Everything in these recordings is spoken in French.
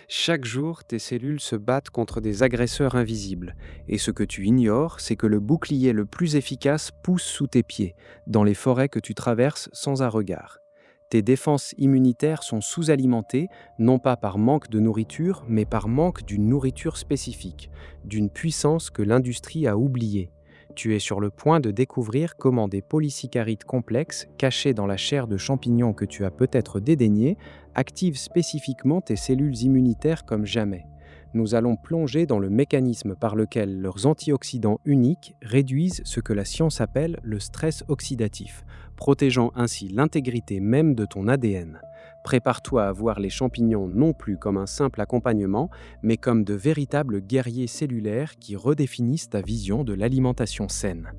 Chaque jour, tes cellules se battent contre des agresseurs invisibles. Et ce que tu ignores, c'est que le bouclier le plus efficace pousse sous tes pieds, dans les forêts que tu traverses sans un regard. Tes défenses immunitaires sont sous-alimentées, non pas par manque de nourriture, mais par manque d'une nourriture spécifique, d'une puissance que l'industrie a oubliée. Tu es sur le point de découvrir comment des polysaccharides complexes, cachés dans la chair de champignons que tu as peut-être dédaigné, activent spécifiquement tes cellules immunitaires comme jamais. Nous allons plonger dans le mécanisme par lequel leurs antioxydants uniques réduisent ce que la science appelle le stress oxydatif, protégeant ainsi l'intégrité même de ton ADN. Prépare-toi à voir les champignons non plus comme un simple accompagnement, mais comme de véritables guerriers cellulaires qui redéfinissent ta vision de l'alimentation saine.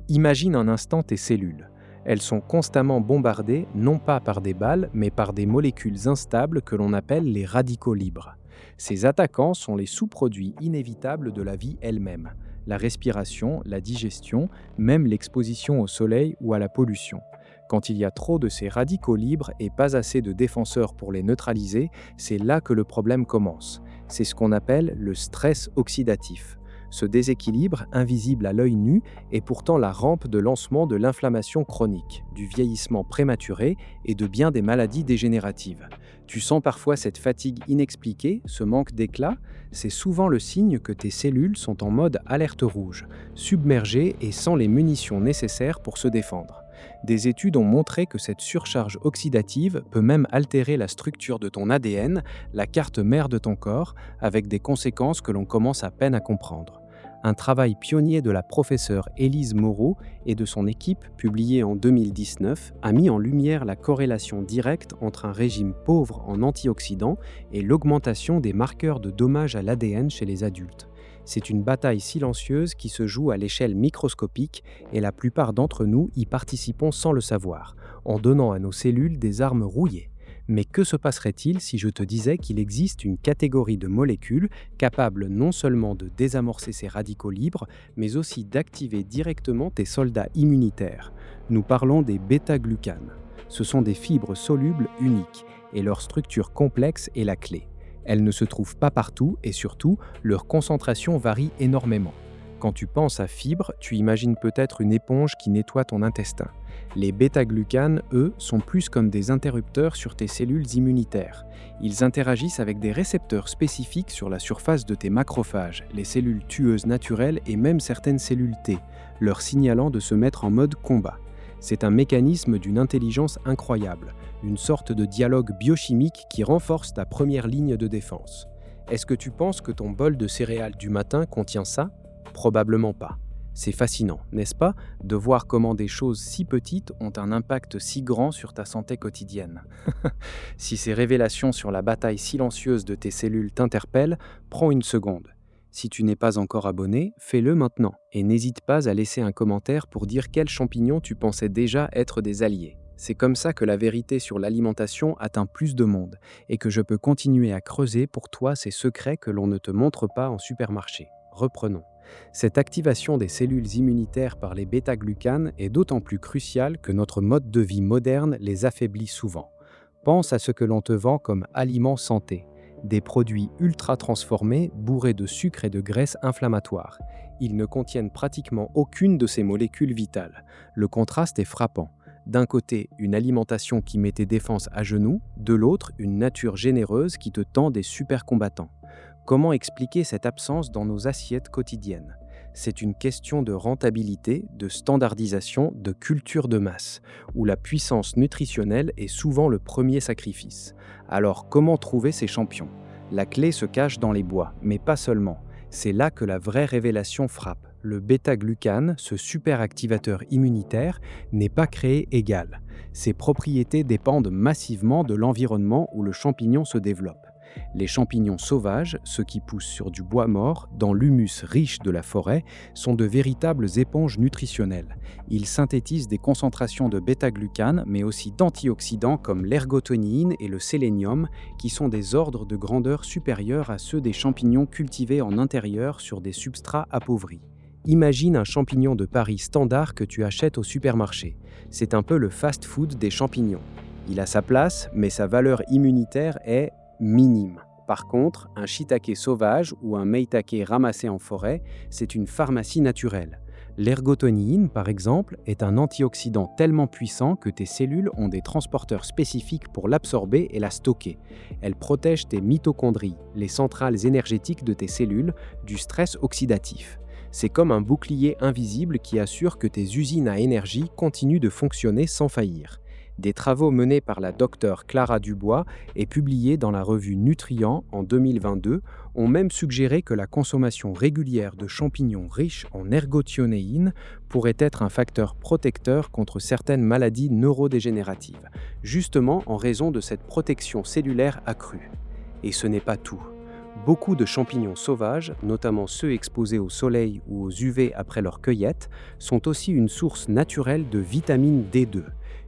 Imagine un instant tes cellules. Elles sont constamment bombardées non pas par des balles, mais par des molécules instables que l'on appelle les radicaux libres. Ces attaquants sont les sous-produits inévitables de la vie elle-même. La respiration, la digestion, même l'exposition au soleil ou à la pollution. Quand il y a trop de ces radicaux libres et pas assez de défenseurs pour les neutraliser, c'est là que le problème commence. C'est ce qu'on appelle le stress oxydatif. Ce déséquilibre, invisible à l'œil nu, est pourtant la rampe de lancement de l'inflammation chronique, du vieillissement prématuré et de bien des maladies dégénératives. Tu sens parfois cette fatigue inexpliquée, ce manque d'éclat? C'est souvent le signe que tes cellules sont en mode alerte rouge, submergées et sans les munitions nécessaires pour se défendre. Des études ont montré que cette surcharge oxydative peut même altérer la structure de ton ADN, la carte mère de ton corps, avec des conséquences que l'on commence à peine à comprendre. Un travail pionnier de la professeure Élise Moreau et de son équipe, publié en 2019, a mis en lumière la corrélation directe entre un régime pauvre en antioxydants et l'augmentation des marqueurs de dommages à l'ADN chez les adultes. C'est une bataille silencieuse qui se joue à l'échelle microscopique et la plupart d'entre nous y participons sans le savoir, en donnant à nos cellules des armes rouillées. Mais que se passerait-il si je te disais qu'il existe une catégorie de molécules capables non seulement de désamorcer ces radicaux libres, mais aussi d'activer directement tes soldats immunitaires? Nous parlons des bêta-glucanes. Ce sont des fibres solubles uniques, et leur structure complexe est la clé. Elles ne se trouvent pas partout et surtout, leur concentration varie énormément. Quand tu penses à fibres, tu imagines peut-être une éponge qui nettoie ton intestin. Les bêta-glucanes, eux, sont plus comme des interrupteurs sur tes cellules immunitaires. Ils interagissent avec des récepteurs spécifiques sur la surface de tes macrophages, les cellules tueuses naturelles et même certaines cellules T, leur signalant de se mettre en mode combat. C'est un mécanisme d'une intelligence incroyable, une sorte de dialogue biochimique qui renforce ta première ligne de défense. Est-ce que tu penses que ton bol de céréales du matin contient ça? Probablement pas. C'est fascinant, n'est-ce pas, de voir comment des choses si petites ont un impact si grand sur ta santé quotidienne. Si ces révélations sur la bataille silencieuse de tes cellules t'interpellent, prends une seconde. Si tu n'es pas encore abonné, fais-le maintenant et n'hésite pas à laisser un commentaire pour dire quels champignons tu pensais déjà être des alliés. C'est comme ça que la vérité sur l'alimentation atteint plus de monde et que je peux continuer à creuser pour toi ces secrets que l'on ne te montre pas en supermarché. Reprenons. Cette activation des cellules immunitaires par les bêta-glucanes est d'autant plus cruciale que notre mode de vie moderne les affaiblit souvent. Pense à ce que l'on te vend comme aliments santé. Des produits ultra transformés, bourrés de sucre et de graisses inflammatoires. Ils ne contiennent pratiquement aucune de ces molécules vitales. Le contraste est frappant. D'un côté, une alimentation qui met tes défenses à genoux, de l'autre, une nature généreuse qui te tend des super combattants. Comment expliquer cette absence dans nos assiettes quotidiennes? C'est une question de rentabilité, de standardisation, de culture de masse, où la puissance nutritionnelle est souvent le premier sacrifice. Alors comment trouver ces champions? La clé se cache dans les bois, mais pas seulement. C'est là que la vraie révélation frappe. Le bêta-glucane, ce super activateur immunitaire, n'est pas créé égal. Ses propriétés dépendent massivement de l'environnement où le champignon se développe. Les champignons sauvages, ceux qui poussent sur du bois mort, dans l'humus riche de la forêt, sont de véritables éponges nutritionnelles. Ils synthétisent des concentrations de bêta-glucane, mais aussi d'antioxydants comme l'ergotonine et le sélénium, qui sont des ordres de grandeur supérieurs à ceux des champignons cultivés en intérieur sur des substrats appauvris. Imagine un champignon de Paris standard que tu achètes au supermarché. C'est un peu le fast-food des champignons. Il a sa place, mais sa valeur immunitaire est minime. Par contre, un shiitake sauvage ou un maitake ramassé en forêt, c'est une pharmacie naturelle. L'ergotonine, par exemple, est un antioxydant tellement puissant que tes cellules ont des transporteurs spécifiques pour l'absorber et la stocker. Elle protège tes mitochondries, les centrales énergétiques de tes cellules, du stress oxydatif. C'est comme un bouclier invisible qui assure que tes usines à énergie continuent de fonctionner sans faillir. Des travaux menés par la docteure Clara Dubois et publiés dans la revue Nutrient en 2022 ont même suggéré que la consommation régulière de champignons riches en ergothionéine pourrait être un facteur protecteur contre certaines maladies neurodégénératives, justement en raison de cette protection cellulaire accrue. Et ce n'est pas tout. Beaucoup de champignons sauvages, notamment ceux exposés au soleil ou aux UV après leur cueillette, sont aussi une source naturelle de vitamine D2,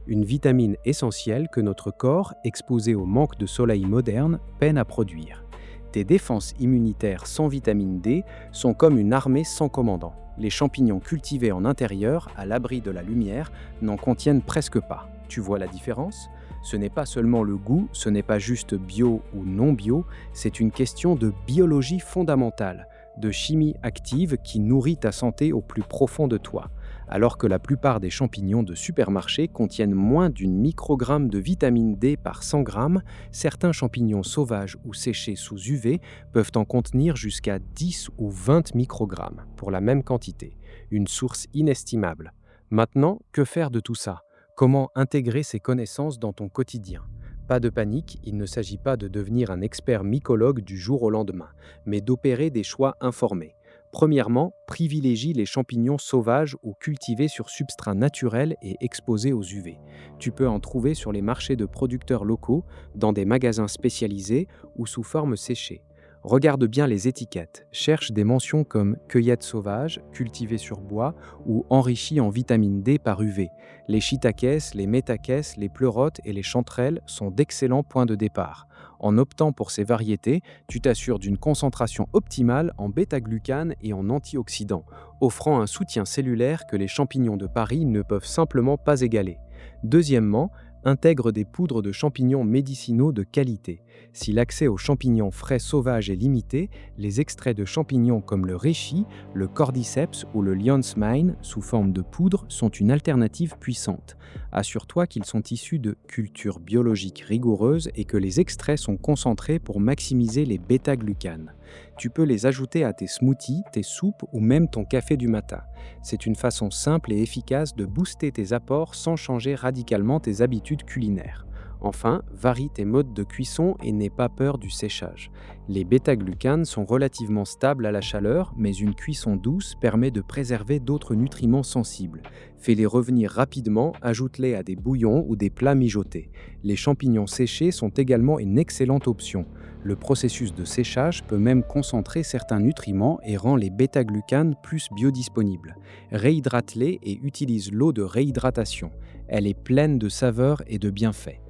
une vitamine essentielle que notre corps, exposé au manque de soleil moderne, peine à produire. Tes défenses immunitaires sans vitamine D sont comme une armée sans commandant. Les champignons cultivés en intérieur, à l'abri de la lumière, n'en contiennent presque pas. Tu vois la différence ? Ce n'est pas seulement le goût, ce n'est pas juste bio ou non bio, c'est une question de biologie fondamentale, de chimie active qui nourrit ta santé au plus profond de toi. Alors que la plupart des champignons de supermarché contiennent moins d'une microgramme de vitamine D par 100 grammes, certains champignons sauvages ou séchés sous UV peuvent en contenir jusqu'à 10 ou 20 microgrammes pour la même quantité. Une source inestimable. Maintenant, que faire de tout ça ? Comment intégrer ces connaissances dans ton quotidien ? Pas de panique, il ne s'agit pas de devenir un expert mycologue du jour au lendemain, mais d'opérer des choix informés. Premièrement, privilégie les champignons sauvages ou cultivés sur substrat naturel et exposés aux UV. Tu peux en trouver sur les marchés de producteurs locaux, dans des magasins spécialisés ou sous forme séchée. Regarde bien les étiquettes, cherche des mentions comme cueillette sauvage, cultivée sur bois ou enrichie en vitamine D par UV. Les shiitakes, les meitakes, les pleurotes et les chanterelles sont d'excellents points de départ. En optant pour ces variétés, tu t'assures d'une concentration optimale en bêta-glucane et en antioxydants, offrant un soutien cellulaire que les champignons de Paris ne peuvent simplement pas égaler. Deuxièmement, intègre des poudres de champignons médicinaux de qualité. Si l'accès aux champignons frais sauvages est limité, les extraits de champignons comme le reishi, le cordyceps ou le lion's mane sous forme de poudre sont une alternative puissante. Assure-toi qu'ils sont issus de cultures biologiques rigoureuses et que les extraits sont concentrés pour maximiser les bêta-glucanes. Tu peux les ajouter à tes smoothies, tes soupes ou même ton café du matin. C'est une façon simple et efficace de booster tes apports sans changer radicalement tes habitudes culinaires. Enfin, varie tes modes de cuisson et n'aie pas peur du séchage. Les bêta-glucanes sont relativement stables à la chaleur, mais une cuisson douce permet de préserver d'autres nutriments sensibles. Fais-les revenir rapidement, ajoute-les à des bouillons ou des plats mijotés. Les champignons séchés sont également une excellente option. Le processus de séchage peut même concentrer certains nutriments et rend les bêta-glucanes plus biodisponibles. Réhydrate-les et utilise l'eau de réhydratation. Elle est pleine de saveurs et de bienfaits.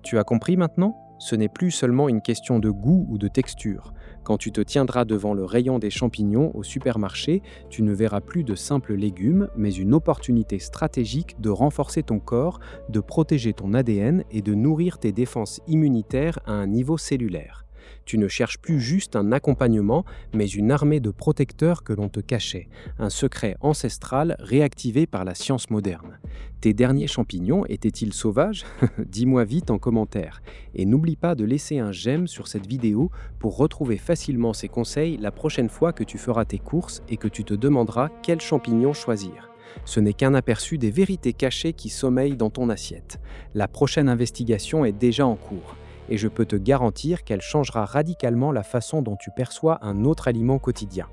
Tu as compris maintenant ? Ce n'est plus seulement une question de goût ou de texture. Quand tu te tiendras devant le rayon des champignons au supermarché, tu ne verras plus de simples légumes, mais une opportunité stratégique de renforcer ton corps, de protéger ton ADN et de nourrir tes défenses immunitaires à un niveau cellulaire. Tu ne cherches plus juste un accompagnement, mais une armée de protecteurs que l'on te cachait, un secret ancestral réactivé par la science moderne. Tes derniers champignons étaient-ils sauvages ? Dis-moi vite en commentaire. Et n'oublie pas de laisser un j'aime sur cette vidéo pour retrouver facilement ces conseils la prochaine fois que tu feras tes courses et que tu te demanderas quels champignons choisir. Ce n'est qu'un aperçu des vérités cachées qui sommeillent dans ton assiette. La prochaine investigation est déjà en cours. Et je peux te garantir qu'elle changera radicalement la façon dont tu perçois un autre aliment quotidien.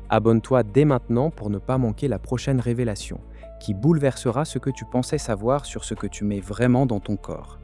Abonne-toi dès maintenant pour ne pas manquer la prochaine révélation, qui bouleversera ce que tu pensais savoir sur ce que tu mets vraiment dans ton corps.